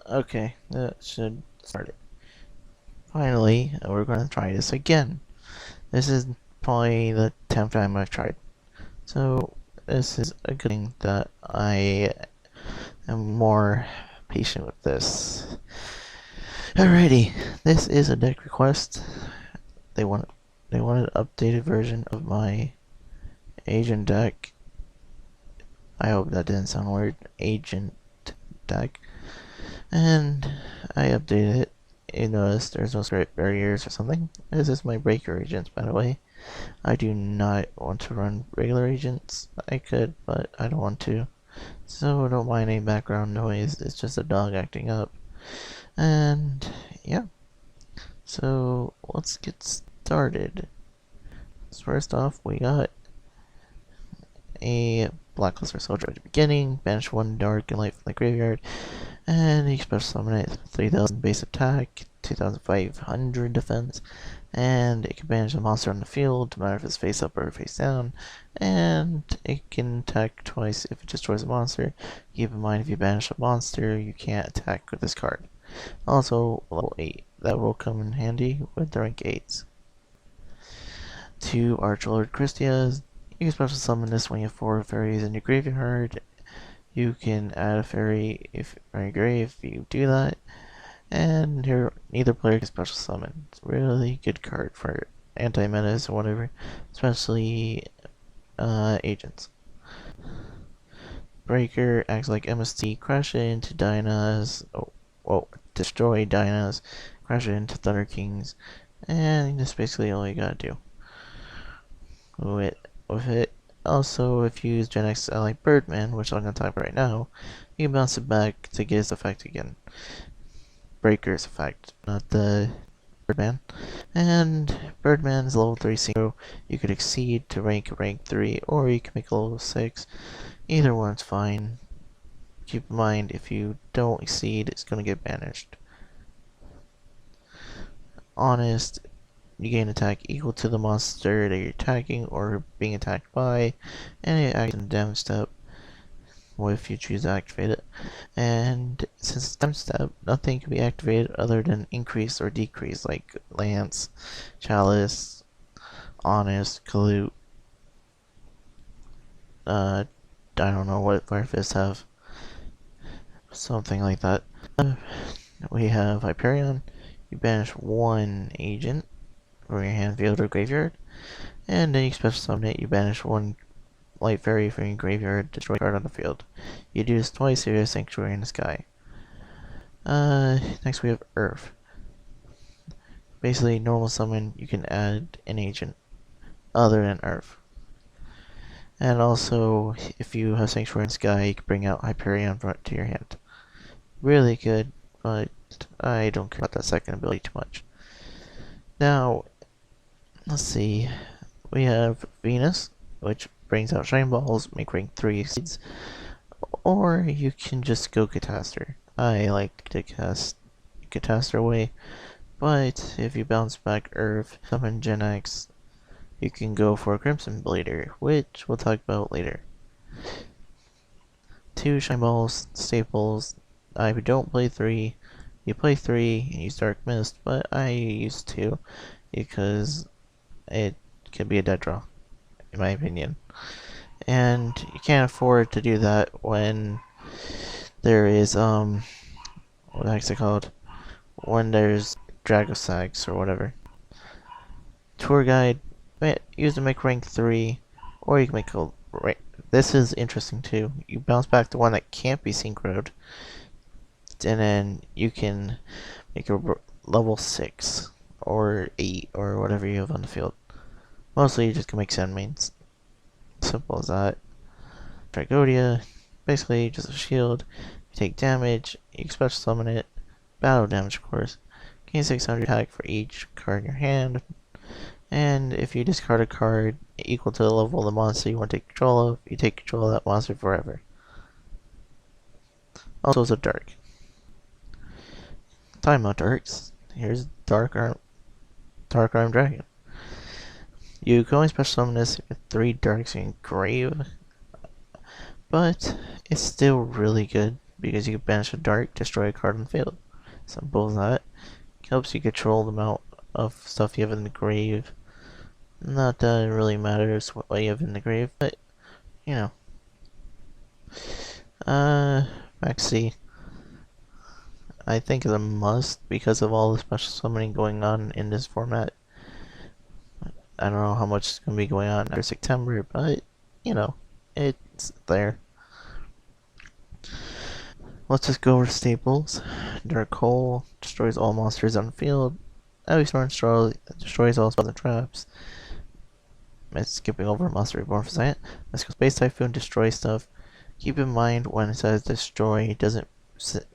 Okay, that should start it. Finally, we're going to try this again. This is probably the 10th time I've tried. So, this is a good thing that I am more patient with this. Alrighty, this is a deck request. They want an updated version of my agent deck. I hope that didn't sound weird. Agent deck. And I updated it. You notice there's no script barriers or something. This is my breaker agents, by the way. I do not want to run regular agents. I could, but I don't want to. So don't mind any background noise. It's just a dog acting up. And yeah. So let's get started. So first off, we got a Blackluster Soldier at the beginning, banish one dark and light from the graveyard, and you special summon it 3000 base attack, 2500 defense, and it can banish a monster on the field, no matter if it's face up or face down, and it can attack twice if it destroys a monster. Keep in mind, if you banish a monster, you can't attack with this card. Also, level 8. That will come in handy with the rank 8s. To Archlord Christias, you can special summon this when you have 4 fairies in your graveyard. You can add a fairy if on your grave if you do that. And neither player can special summon. It's a really good card for anti-metas or whatever, especially agents. Breaker acts like MST, crash it into Dynas, destroy Dynas, crash it into Thunder Kings, and that's basically all you gotta do with it. Also, if you use Gen X like Birdman, which I'm going to talk about right now, you can bounce it back to get its effect again. Breaker's effect, not the Birdman. And Birdman is level 3 synchro. You could exceed to rank 3, or you can make a level 6. Either one's fine. Keep in mind, if you don't exceed, it's going to get banished. Honest, you gain attack equal to the monster that you're attacking or being attacked by, and it acts in the damage step if you choose to activate it. And since it's damage step, nothing can be activated other than increase or decrease, like Lance, Chalice, Honest, Kalute. I don't know what Fire Fists have. Something like that. We have Hyperion. You banish one agent from your hand, field, or graveyard, and then you special summon it. You banish one light fairy from your graveyard, destroy a card on the field. You do this twice if you have Sanctuary in the sky. Next we have Earth. Basically, normal summon, you can add an agent other than Earth. And also, if you have Sanctuary in the sky, you can bring out Hyperion to your hand. Really good, but I don't care about that second ability too much. Now, let's see. We have Venus, which brings out Shine Balls, make rank 3 seeds. Or you can just go Catastor. I like to cast Catastor away, but if you bounce back Earth, summon Gen X, you can go for Crimson Blader, which we'll talk about later. 2 Shine Balls, staples. I don't play 3. You play 3 and use Dark Mist, but I use 2 because it could be a dead draw, in my opinion. And you can't afford to do that when there is, what the heck's it called? When there's Dragox55 or whatever. Tour Guide, use to make rank 3, or you can make a rank. This is interesting too. You bounce back to one that can't be synchroed, and then you can make a level 6 or 8 or whatever you have on the field. Mostly you just can make sand mains. Simple as that. Dragodia, basically just a shield. You take damage, you can special summon it, battle damage of course. Gain 600 attack for each card in your hand. And if you discard a card equal to the level of the monster you want to take control of, you take control of that monster forever. Also it's a dark. Talking about darks, here's Dark Arm Dragon. You can only special summon this with 3 darks in grave, but it's still really good because you can banish a dark, destroy a card on the field. Simple as that. Helps you control the amount of stuff you have in the grave. Not that it really matters what you have in the grave, but you know. Maxi, I think is a must because of all the special summoning going on in this format. I don't know how much is going to be going on after September, but you know, it's there. Let's just go over staples. Dark Hole destroys all monsters on the field. Heavy Storm destroys all spells and traps. Skipping over Monster Reborn for a second. Let's go Space Typhoon destroy stuff. Keep in mind when it says destroy, it doesn't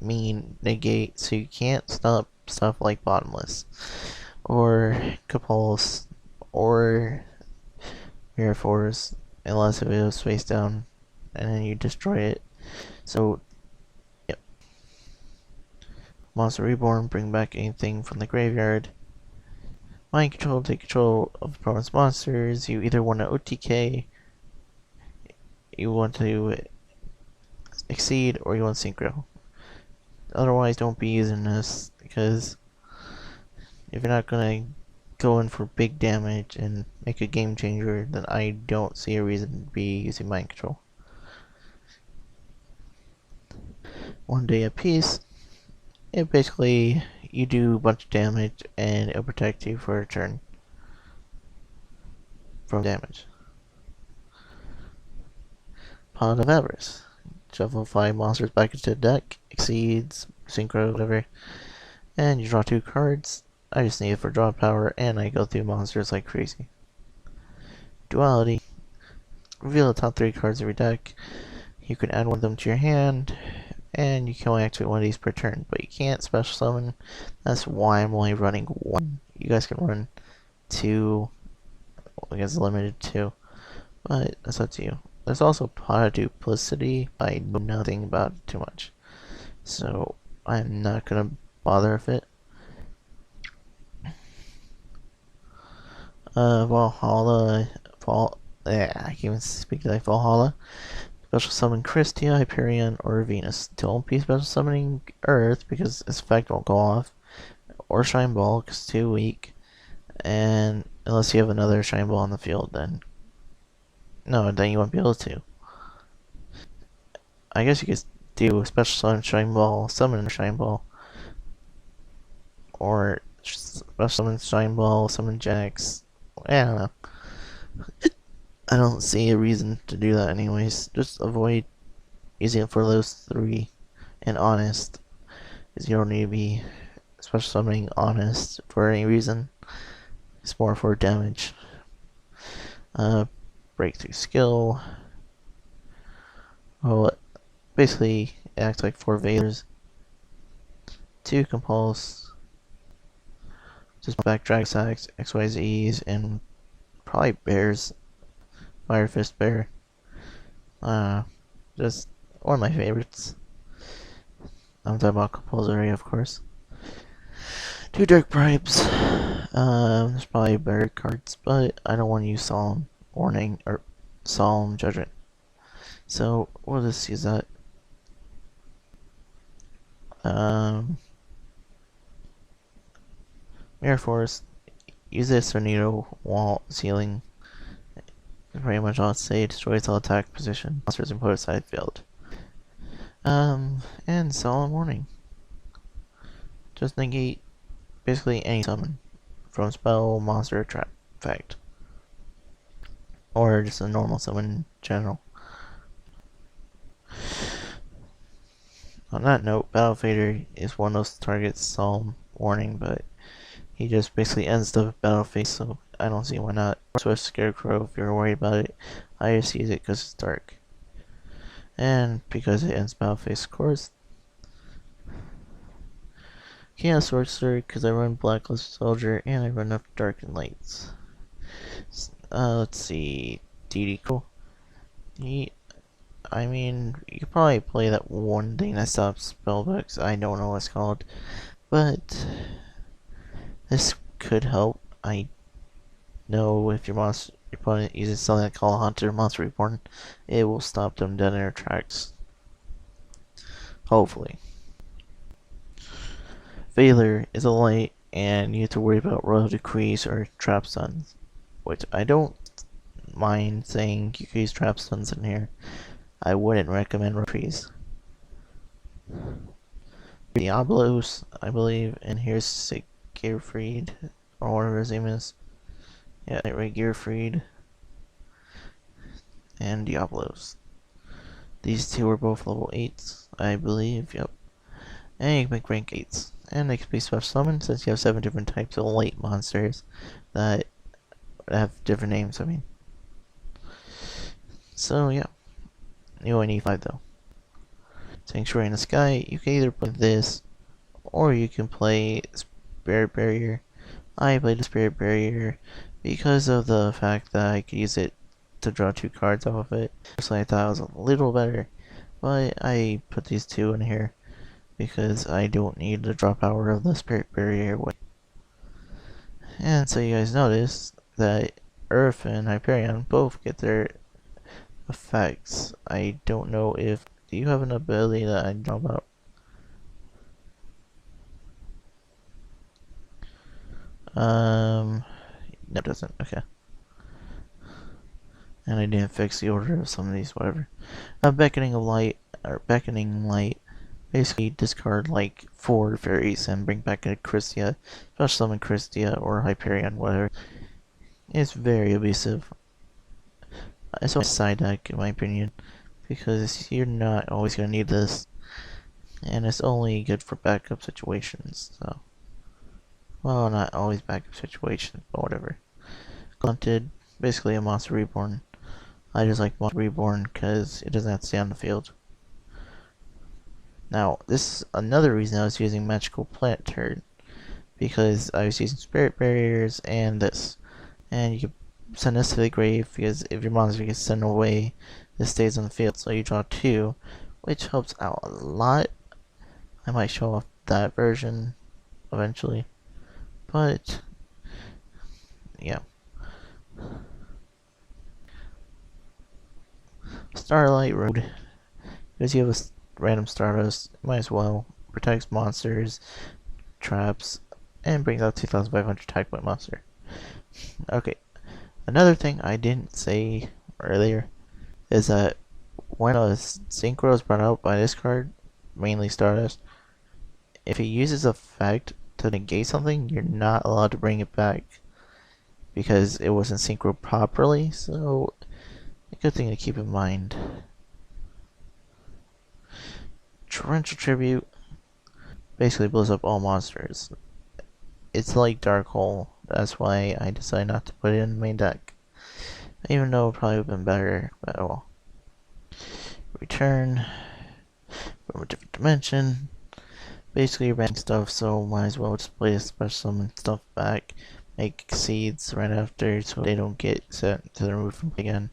mean negate, so you can't stop stuff like Bottomless, or Capulse, or Mirror Force, unless it was face down, and then you destroy it. So, yep. Monster Reborn, bring back anything from the graveyard. Mind Control, take control of opponent's monsters. You either want to OTK, you want to Exceed, or you want Synchro. Otherwise, don't be using this, because if you're not gonna go in for big damage and make a game changer, then I don't see a reason to be using Mind Control. 1 day a piece. It basically, you do a bunch of damage and it'll protect you for a turn from damage. Pot of Avarice. Shuffle 5 monsters back into the deck, Exceeds, Synchro, whatever, and you draw 2 cards. I just need it for draw power, and I go through monsters like crazy. Duality. Reveal the top 3 cards of your deck. You can add one of them to your hand, and you can only activate one of these per turn, but you can't special summon. That's why I'm only running 1. You guys can run 2. I guess limited 2, but that's up to you. There's also Pot of Duplicity. I know nothing about it too much, so I'm not gonna bother with it. Valhalla, I can't even speak like Valhalla. Special summon Christia, Hyperion, or Venus. Don't be special summoning Earth because its effect won't go off, or Shine Ball because it's too weak. And unless you have another Shine Ball on the field, then you won't be able to. I guess you could do a special summon Shine Ball, summon a Shine Ball, or special summon Shine Ball, summon Jax. I don't know. I don't see a reason to do that anyways. Just avoid using it for those 3. And Honest, because you don't need to be special summoning Honest for any reason. It's more for damage. Breakthrough Skill. Well, basically, it acts like 4 Vaders. 2 Compulse. Just back Dragox, XYZs, and probably Bears. Fire Fist Bear. Just one of my favorites. I'm talking about Compulsory, of course. 2 Dark Bribes. There's probably better cards, but I don't want to use Solemn Warning or Solemn Judgment. So we'll just use that. Mirror Force. Use this tornado wall ceiling. Pretty much all it say. Destroys all attack position monsters and put aside field. And Solemn Warning. Just negate basically any summon from spell, monster, trap effect, or just a normal summon in general. On that note, Battle Fader is one of those targets Solemn Warning, but he just basically ends the battle phase, so I don't see why not. Switch Scarecrow if you're worried about it. I just use it because it's dark. And because it ends battle phase, of course. Chaos Sorcerer because I run Blacklist Soldier and I run up Dark and Lights. Let's see. DD cool. I mean, you could probably play that one thing that stops spellbooks. I don't know what it's called. But this could help. I know if your opponent uses something like Call Hunter Monster Reborn, it will stop them dead in their tracks. Hopefully. Failure is a light, and you have to worry about royal decrees or trap stuns, which I don't mind saying you can use trap stuns in here. I wouldn't recommend royal decrees. Diablos, I believe, and here's Sigurfried, or whatever his name is. Yeah, right, Gearfried and Diablos. These two are both level 8s, I believe, yep. And you can make rank 8s. And they can be special summoned since you have 7 different types of light monsters that have different names, I mean. So, yeah. You only need 5 though. Sanctuary in the Sky, you can either play this, or you can play Spirit Barrier. I played the Spirit Barrier because of the fact that I could use it to draw 2 cards off of it. Personally, I thought it was a little better, but I put these 2 in here because I don't need the draw power of the Spirit Barrier. And so you guys notice that Earth and Hyperion both get their effects. I don't know if... Do you have an ability that I know about? No, it doesn't. Okay. And I didn't fix the order of some of these, whatever. Beckoning of Light, or Beckoning Light, basically discard like 4 fairies and bring back a Christia, special summon Christia or Hyperion, whatever. It's very abusive. It's a side deck, in my opinion, because you're not always going to need this, and it's only good for backup situations, so. Well, not always backup situations, but whatever. Gauntlet, basically a Monster Reborn. I just like Monster Reborn because it doesn't have to stay on the field. Now, this is another reason I was using Magical Plant Turn, because I was using Spirit Barriers and this. And you can send this to the grave, because if your monster gets sent away, this stays on the field, so you draw 2, which helps out a lot. I might show off that version eventually, but yeah. Starlight Road, because you have a random Stardust, might as well. Protects monsters, traps, and brings out 2,500 attack point monster. Okay, another thing I didn't say earlier is that when a synchro is brought out by this card, mainly Stardust, if it uses effect to negate something, you're not allowed to bring it back because it wasn't synchro properly, so a good thing to keep in mind. Torrential Tribute basically blows up all monsters. It's like Dark Hole, that's why I decided not to put it in the main deck. Even though it probably would have been better, but oh well. Return from a different dimension. Basically you're banning stuff, so might as well just play a special summon stuff back. Make seeds right after so they don't get sent to the roof again.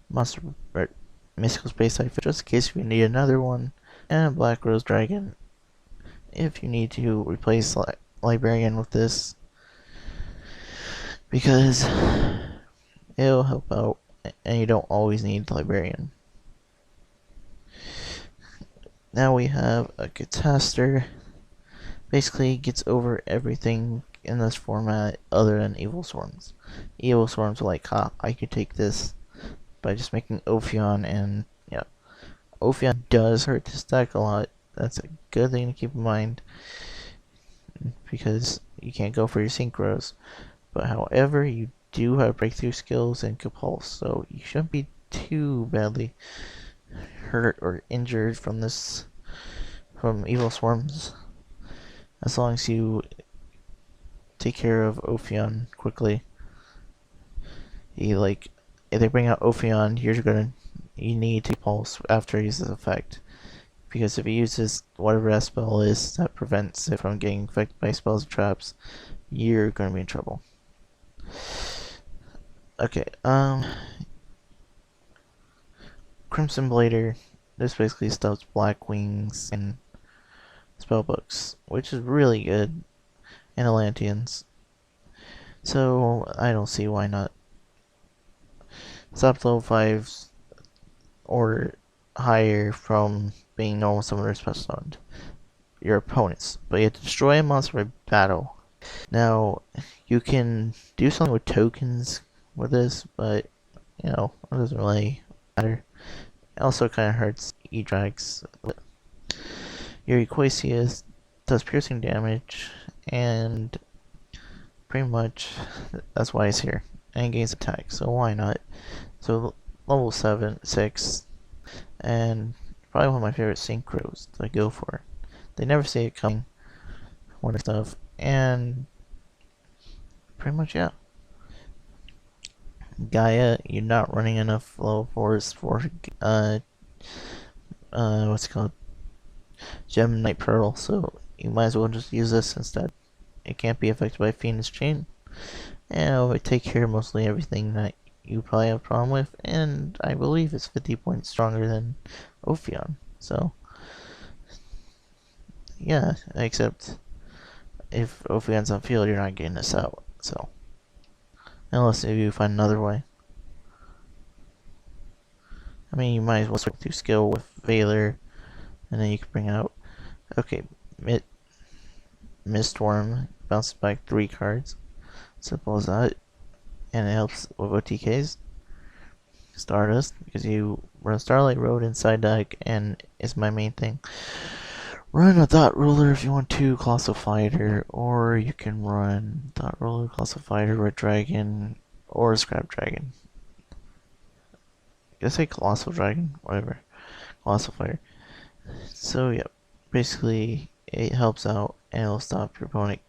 Monster or Mystical Space Cipher, just in case you need another one. And Black Rose Dragon, if you need to replace Librarian with this, because it'll help out, and you don't always need Librarian. Now we have a Cataster. Basically gets over everything in this format other than Evil Swarms. Evil Swarms are like, I could take this by just making Ophion, and yeah. Ophion does hurt this deck a lot. That's a good thing to keep in mind, because you can't go for your synchros. But however, you do have breakthrough skills and Compulse, so you shouldn't be too badly hurt or injured from Evil Swarms, as long as you take care of Ophion quickly. If they bring out Ophion, you need to pulse after he uses effect, because if he uses whatever that spell is that prevents it from getting affected by spells and traps, you're gonna be in trouble. Okay, Crimson Blader. This basically stops Black Wings and spellbooks, which is really good, and Atlanteans. So I don't see why not. Stop level 5s or higher from being normal summoners plus on your opponents, but you have to destroy a monster by battle. Now, you can do something with tokens with this, but you know, it doesn't really matter. It also kind of hurts E-Drags. Your Equacius does piercing damage, and pretty much that's why it's here. And gains attack, so why not? So level 7, 6, and probably one of my favorite synchros to go for. They never see it coming, wonder stuff, and pretty much yeah. Gaia, you're not running enough level 4s for what's it called? Gem Knight Pearl, so you might as well just use this instead. It can't be affected by Phoenix Chain, and it will take care of mostly everything that you probably have a problem with, and I believe it's 50 points stronger than Ophion, so yeah, except if Ophion's on field, you're not getting this out, so unless you find another way. I mean, you might as well switch to skill with Valor, and then you can bring out, okay, Mistworm bounces back 3 cards, simple as that, and it helps with OTKs. Stardust, because you run Starlight Road inside deck, and it's my main thing. Run a Thought Ruler if you want to, Colossal Fighter, or you can run Thought Ruler, Colossal Fighter, Red Dragon, or Scrap Dragon. Did I say Colossal Dragon? Whatever. Colossal Fighter. So, yeah, basically, it helps out, and it'll stop your opponent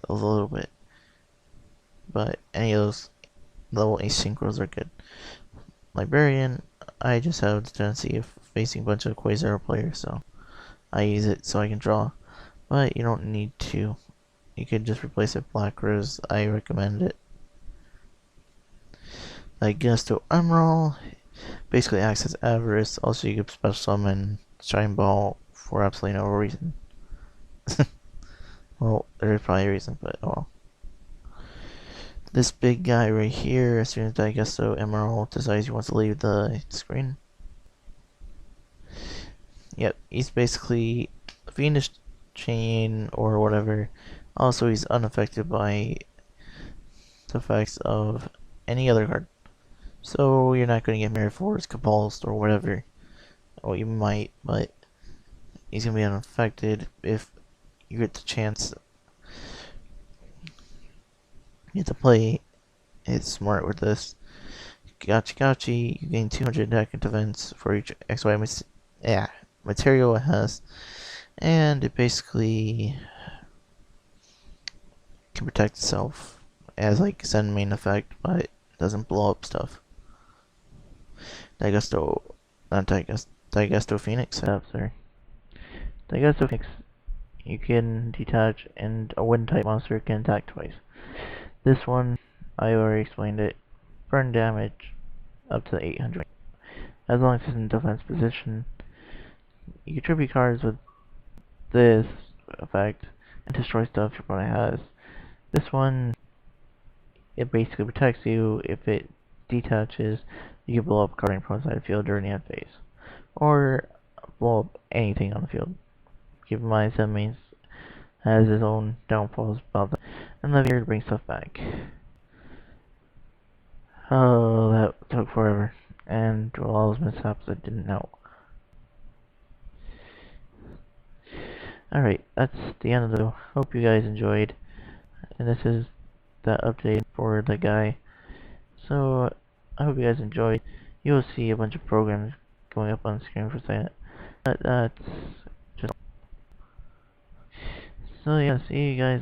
a little bit. But any of those level 8 synchros are good. Librarian, I just have the tendency of facing a bunch of Quasar players, so I use it so I can draw. But you don't need to. You could just replace it with Black Rose. I recommend it. Gusto Emerald basically acts as Avarice. Also, you could special summon Shine Ball for absolutely no reason. Well, there's probably a reason, but oh well. This big guy right here, as soon as Gusto Emerald decides he wants to leave the screen. Yep, he's basically Phoenix Chain or whatever. Also, he's unaffected by the effects of any other card. So you're not going to get Mirror Force, Compulsed, or whatever. Well, you might, but he's going to be unaffected if you get the chance. You have to play it smart with this. Gachi, you gain 200 attack and defense for each XY material it has. And it basically can protect itself as like send main effect, but it doesn't blow up stuff. Digesto Phoenix. Sorry. Digesto Phoenix. You can detach, and a wind type monster can attack twice. This one, I already explained it. Burn damage up to 800. As long as it's in defense position. You can tribute cards with this effect and destroy stuff your opponent has. This one, it basically protects you. If it detaches, you can blow up a card on your opponent's side of the field during the end phase. Or blow up anything on the field. Keep in mind, that means has his own downfalls about that. And Levier to bring stuff back. Oh, that took forever. And all those mishaps I didn't know. Alright, that's the end of the video. Hope you guys enjoyed. And this is the update for the guy. So, I hope you guys enjoyed. You'll see a bunch of programs going up on the screen for a second. But that's just... So yeah, see you guys later.